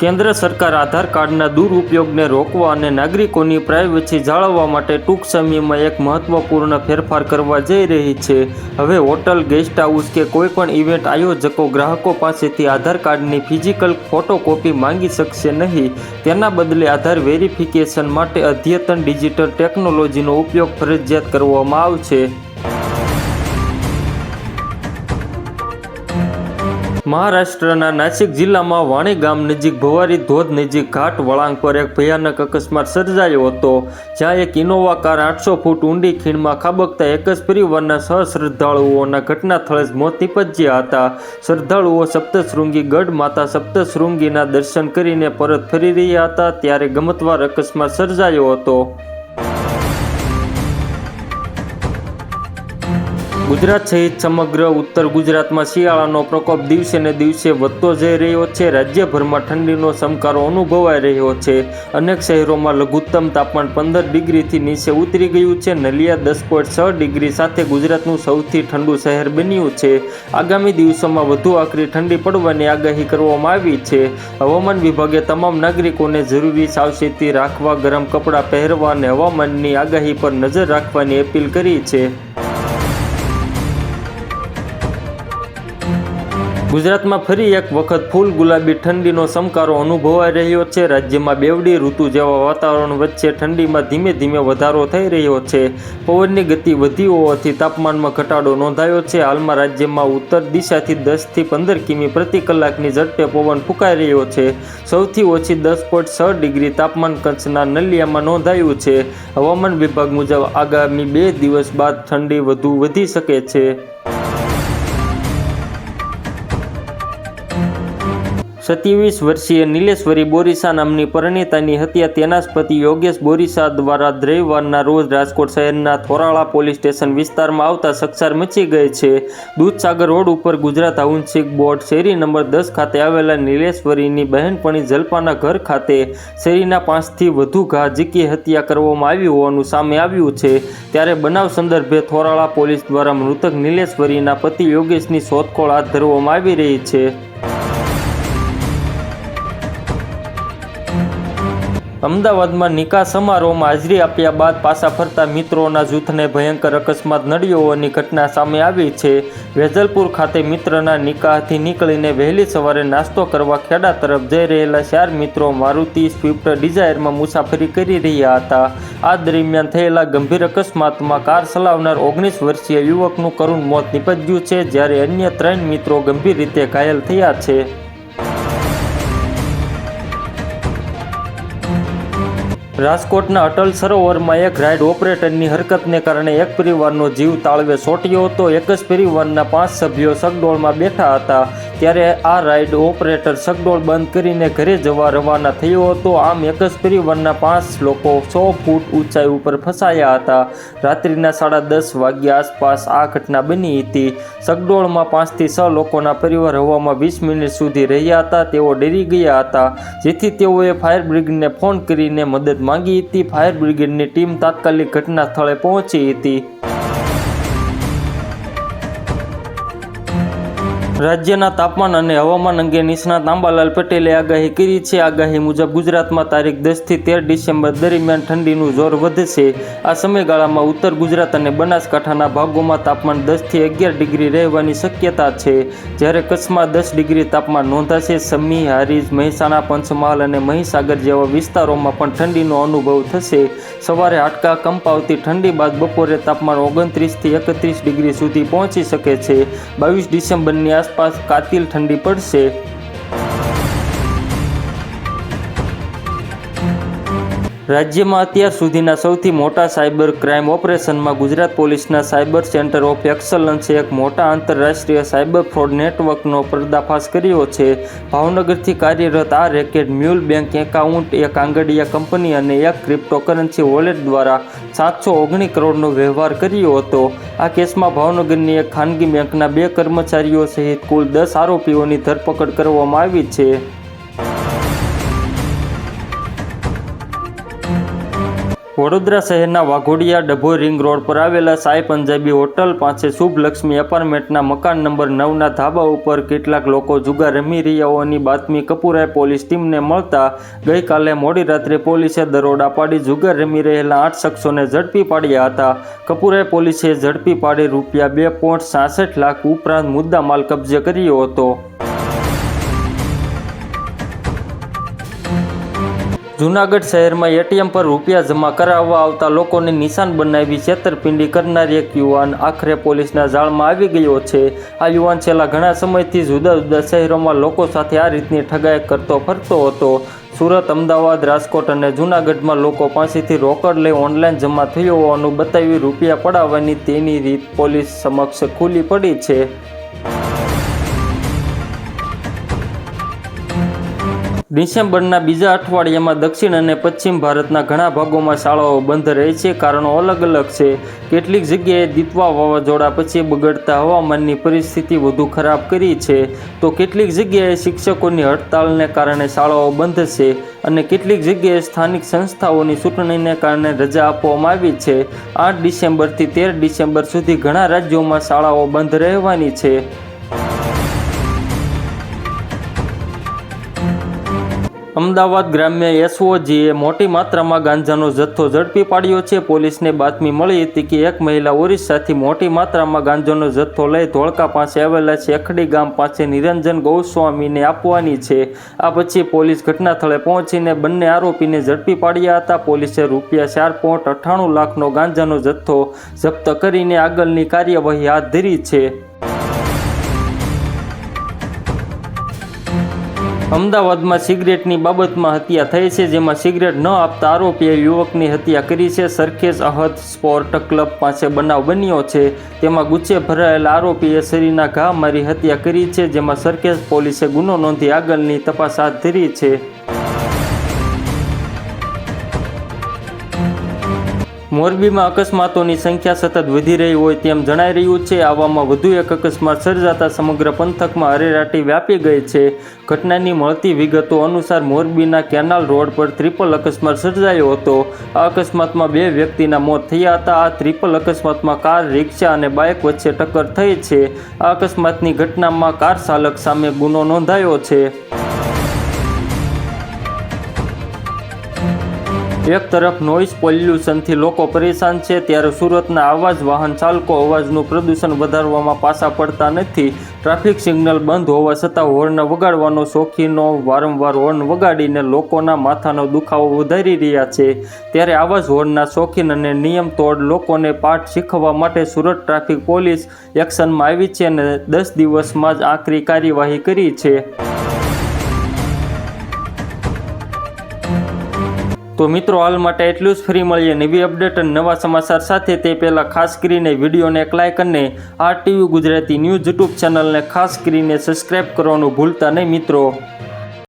કેન્દ્ર સરકાર આધાર કાર્ડના દુરુપયોગને રોકવા અને નાગરિકોની પ્રાઇવસી જાળવવા માટે ટૂંક સમયમાં એક મહત્વપૂર્ણ ફેરફાર કરવા જઈ રહી છે। હવે હોટલ, ગેસ્ટ હાઉસ કે કોઈપણ ઇવેન્ટ આયોજકો ગ્રાહકો પાસેથી આધાર કાર્ડની ફિઝિકલ ફોટોકોપી માંગી શકશે નહીં। તેના બદલે આધાર વેરિફિકેશન માટે અદ્યતન ડિજિટલ ટેકનોલોજીનો ઉપયોગ ફરજિયાત કરવામાં આવશે। મહારાષ્ટ્રના નાસિક જિલ્લામાં વાણી ગામ નજીક ભવારી ધોધ નજીક ઘાટ વળાંક પર એક ભયાનક અકસ્માત સર્જાયો હતો, જ્યાં એક ઇનોવા કાર 800 ફૂટ ઊંડી ખીણમાં ખાબકતા એક જ પરિવારના 6 શ્રદ્ધાળુઓના ઘટનાસ્થળે જ મોત નીપજ્યા હતા। શ્રદ્ધાળુઓ સપ્તશૃંગી ગઢ માતા સપ્તશૃંગીના દર્શન કરીને પરત ફરી રહ્યા હતા ત્યારે ગમતવાર અકસ્માત સર્જાયો હતો। ગુજરાત સહિત સમગ્ર ઉત્તર ગુજરાતમાં શિયાળાનો પ્રકોપ દિવસે ને દિવસે વધતો જઈ રહ્યો છે। રાજ્યભરમાં ઠંડીનો ચમકારો અનુભવાઈ રહ્યો છે। અનેક શહેરોમાં લઘુત્તમ તાપમાન 15 ડિગ્રીથી નીચે ઉતરી ગયું છે। નલિયા 10.6 ડિગ્રી સાથે ગુજરાતનું સૌથી ઠંડુ શહેર બન્યું છે। આગામી દિવસોમાં વધુ આકરી ઠંડી પડવાની આગાહી કરવામાં આવી છે। હવામાન વિભાગે તમામ નાગરિકોને જરૂરી સાવચેતી રાખવા, ગરમ કપડાં પહેરવા અને હવામાનની આગાહી પર નજર રાખવાની અપીલ કરી છે। ગુજરાતમાં ફરી એક વખત ફૂલ ગુલાબી ઠંડીનો ચમકારો અનુભવાઈ રહ્યો છે। રાજ્યમાં બેવડી ઋતુ જેવા વાતાવરણ વચ્ચે ઠંડીમાં ધીમે ધીમે વધારો થઈ રહ્યો છે। પવનની ગતિ વધી હોવાથી તાપમાનમાં ઘટાડો નોંધાયો છે। હાલમાં રાજ્યમાં ઉત્તર દિશાથી 10થી 15 કિમી પ્રતિ કલાકની ઝડપે પવન ફૂંકાઈ રહ્યો છે। સૌથી ઓછી 10.6 ડિગ્રી તાપમાન કચ્છના નલિયામાં નોંધાયું છે। હવામાન વિભાગ મુજબ આગામી 2 દિવસ બાદ ઠંડી વધુ વધી શકે છે। 27 વર્ષીય નીલેશ્વરી બોરીસા નામની પરિણીતાની હત્યા તેના જ પતિ યોગેશ બોરીસા દ્વારા રવિવારના રોજ રાજકોટ શહેરના થોરાળા પોલીસ સ્ટેશન વિસ્તારમાં આવતા ચકચાર મચી ગઈ છે। દૂધસાગર રોડ ઉપર ગુજરાત હાઉસિંગ બોર્ડ શેરી નંબર 10 ખાતે આવેલા નીલેશ્વરીની બહેનપણી જલ્પાના ઘર ખાતે શેરીના 5થી વધુ ઘા ઝીકી હત્યા કરવામાં આવી હોવાનું સામે આવ્યું છે। ત્યારે બનાવ સંદર્ભે થોરાળા પોલીસ દ્વારા મૃતક નીલેશ્વરીના પતિ યોગેશની શોધખોળ હાથ ધરવામાં આવી રહી છે। અમદાવાદમાં નિકાહ સમારોહમાં હાજરી આપ્યા બાદ પાછા ફરતા મિત્રોના જૂથને ભયંકર અકસ્માત નડ્યો હોવાની ઘટના સામે આવી છે। વેજલપુર ખાતે મિત્રના નિકાહથી નીકળીને વહેલી સવારે નાસ્તો કરવા ખેડા તરફ જઈ રહેલા 4 મિત્રો મારુતિ સ્વિફ્ટ ડિઝાયરમાં મુસાફરી કરી રહ્યા હતા। આ દરમિયાન થયેલા ગંભીર અકસ્માતમાં કાર ચલાવનાર 19 વર્ષીય યુવકનું કરુણ મોત નીપજ્યું છે, જ્યારે અન્ય 3 મિત્રો ગંભીર રીતે ઘાયલ થયા છે। રાજકોટના અટલ સરોવરમાં એક રાઇડ ઓપરેટરની હરકતને કારણે એક પરિવારનો જીવ તાળવે ચોંટ્યો હતો। એક જ પરિવારના 5 સભ્યો સગડોળમાં બેઠા હતા ત્યારે આ રાઇડ ઓપરેટર સગડોળ બંધ કરીને ઘરે જવા રવાના થયો હતો। આમ એક જ પરિવારના 5 લોકો 100 ફૂટ ઊંચાઈ ઉપર ફસાયા હતા। રાત્રિના 10:30 વાગ્યા આસપાસ આ ઘટના બની હતી। સગડોળમાં 5 થી 6 લોકોના પરિવાર હવામાં 20 મિનિટ સુધી રહ્યા હતા। તેઓ ડરી ગયા હતા, જેથી તેઓએ ફાયર બ્રિગેડને ફોન કરીને મદદ માંગી હતી। ફાયર બ્રિગેડની ટીમ તાત્કાલિક ઘટના સ્થળે પહોંચી હતી। રાજ્યના તાપમાન અને હવામાન અંગે નિષ્ણાત આંબાલાલ પટેલે આગાહી કરી છે। આગાહી મુજબ ગુજરાતમાં તારીખ 10 થી 13 ડિસેમ્બર દરમિયાન ઠંડીનું જોર વધશે। આ સમયગાળામાં ઉત્તર ગુજરાત અને બનાસકાંઠાના ભાગોમાં તાપમાન 10 થી 11 ડિગ્રી રહેવાની શક્યતા છે, જ્યારે કચ્છમાં 10 ડિગ્રી તાપમાન નોંધાશે। સમી, હારીજ, મહેસાણા, પંચમહાલ અને મહીસાગર જેવા વિસ્તારોમાં પણ ઠંડીનો અનુભવ થશે। સવારે હાડકાં કંપાવતી ઠંડી બાદ બપોરે તાપમાન 29 થી 31 ડિગ્રી સુધી પહોંચી શકે છે। 22 ડિસેમ્બરની આસપાસ કાતિલ ઠંડી પડશે। રાજ્યમાં અત્યાર સુધીના સૌથી મોટા સાયબર ક્રાઇમ ઓપરેશનમાં ગુજરાત પોલીસના સાયબર સેન્ટર ઓફ એક્સલન્સે એક મોટા આંતરરાષ્ટ્રીય સાયબર ફ્રોડ નેટવર્કનો પર્દાફાશ કર્યો છે। ભાવનગરથી કાર્યરત આ રેકેટ મ્યુલ બેંક એકાઉન્ટ, એક આંગડિયા કંપની અને એક ક્રિપ્ટોકરન્સી વોલેટ દ્વારા 719 કરોડનો વ્યવહાર કર્યો હતો। આ કેસમાં ભાવનગરની એક ખાનગી બેંકના 2 કર્મચારીઓ સહિત કુલ 10 આરોપીઓની ધરપકડ કરવામાં આવી છે। વડોદરા શહેરના વાઘોડિયા ડભોઈ રિંગ રોડ પર આવેલા સાઈ પંજાબી હોટલ પાસે શુભ લક્ષ્મી એપાર્ટમેન્ટના મકાન નંબર 9ના ધાબા ઉપર કેટલાક લોકો જુગાર રમી રહ્યા હોવાની બાતમી કપૂરાએ પોલીસ ટીમને મળતા ગઈકાલે મોડી રાત્રે પોલીસે દરોડા પાડી જુગાર રમી રહેલા 8 શખ્સોને ઝડપી પાડ્યા હતા. કપૂરાએ પોલીસે ઝડપી પાડી ₹2.66 લાખ ઉપરાંત મુદ્દા માલ કબજે કર્યો હતો. જૂનાગઢ શહેરમાં એટીએમ પર રૂપિયા જમા કરાવવા આવતા લોકોને નિશાન બનાવી છેતરપિંડી કરનાર એક યુવાન આખરે પોલીસના જાળમાં આવી ગયો છે. આ યુવાન છેલ્લા ઘણા સમયથી જુદા જુદા શહેરોમાં લોકો સાથે આ રીતની ઠગાઈ કરતો ફરતો હતો. સુરત, અમદાવાદ, રાજકોટ અને જૂનાગઢમાં લોકો પાસેથી રોકડ લઈ ઓનલાઈન જમા થયો હોવાનું બતાવી રૂપિયા પડાવવાની તેની રીત પોલીસ સમક્ષ ખુલ્લી પડી છે. ડિસેમ્બરના બીજા અઠવાડિયામાં દક્ષિણ અને પશ્ચિમ ભારતના ઘણા ભાગોમાં શાળાઓ બંધ રહે છે. કારણો અલગ અલગ છે. કેટલીક જગ્યાએ દિત્વા વાવાઝોડા પછી બગડતા હવામાનની પરિસ્થિતિ વધુ ખરાબ કરી છે, તો કેટલીક જગ્યાએ શિક્ષકોની હડતાલને કારણે શાળાઓ બંધ છે અને કેટલીક જગ્યાએ સ્થાનિક સંસ્થાઓની ચૂંટણીને કારણે રજા આપવામાં આવી છે. 8 ડિસેમ્બરથી 13 ડિસેમ્બર સુધી ઘણા રાજ્યોમાં શાળાઓ બંધ રહેવાની છે. અમદાવાદ ગ્રામ્ય એસઓજીએ મોટી માત્રામાં ગાંજાનો જથ્થો ઝડપી પાડ્યો છે. પોલીસને બાતમી મળી હતી કે એક મહિલા ઓરિસ્સાથી મોટી માત્રામાં ગાંજાનો જથ્થો લઈ ધોળકા પાસે આવેલા શેખડી ગામ પાસે નિરંજન ગૌસ્વામીને આપવાની છે. આ પછી પોલીસ ઘટનાસ્થળે પહોંચીને બંને આરોપીને ઝડપી પાડ્યા હતા. પોલીસે ₹4.98 લાખનો ગાંજાનો જથ્થો જપ્ત કરીને આગળની કાર્યવાહી હાથ ધરી છે. અમદાવાદમાં સિગરેટની બાબતમાં હત્યા થઈ છે, જેમાં સિગરેટ ન આપતા આરોપીએ યુવકની હત્યા કરી છે. સરખેજ અહદ સ્પોર્ટ ક્લબ પાસે બનાવ બન્યો છે. તેમાં ગુસ્સે ભરાયેલા આરોપીએ શરીરના ઘા મારી હત્યા કરી છે, જેમાં સરખેજ પોલીસે ગુનો નોંધી આગળની તપાસ હાથ ધરી છે. મોરબીમાં અકસ્માતોની સંખ્યા સતત વધી રહી હોય તેમ જણાઈ રહ્યું છે. આવામાં વધુ એક અકસ્માત સર્જાતા સમગ્ર પંથકમાં હરેરાટી વ્યાપી ગઈ છે. ઘટનાની મળતી વિગતો અનુસાર મોરબીના કેનાલ રોડ પર ટ્રિપલ અકસ્માત સર્જાયો હતો. આ અકસ્માતમાં 2 વ્યક્તિના મોત થયા હતા. આ ટ્રિપલ અકસ્માતમાં કાર, રિક્ષા અને બાઇક વચ્ચે ટક્કર થઈ છે. આ અકસ્માતની ઘટનામાં કાર ચાલક સામે ગુનો નોંધાયો છે. એક તરફ નોઇઝ પોલ્યુશનથી લોકો પરેશાન છે, ત્યારે સુરતના આવા જ વાહન ચાલકો અવાજનું પ્રદૂષણ વધારવામાં પાછા પડતા નથી. ટ્રાફિક સિગ્નલ બંધ હોવા છતાં હોર્ન વગાડવાનો શોખીનો વારંવાર હોર્ન વગાડીને લોકોના માથાનો દુખાવો વધારી રહ્યા છે. ત્યારે આવા જ હોર્નના શોખીન અને નિયમ તોડ લોકોને પાઠ શીખવવા માટે સુરત ટ્રાફિક પોલીસ એક્શનમાં આવી છે અને 10 દિવસમાં જ આકરી કાર્યવાહી કરી છે. તો મિત્રો, હાલ માટે એટલું જ. ફરી મળીએ નવી અપડેટ અને નવા સમાચાર સાથે. તે પહેલાં ખાસ કરીને વિડીયોને એક લાઇક અને RTV ગુજરાતી ન્યૂઝ યુટ્યુબ ચેનલને ખાસ કરીને સબસ્ક્રાઈબ કરવાનું ભૂલતા નહીં મિત્રો.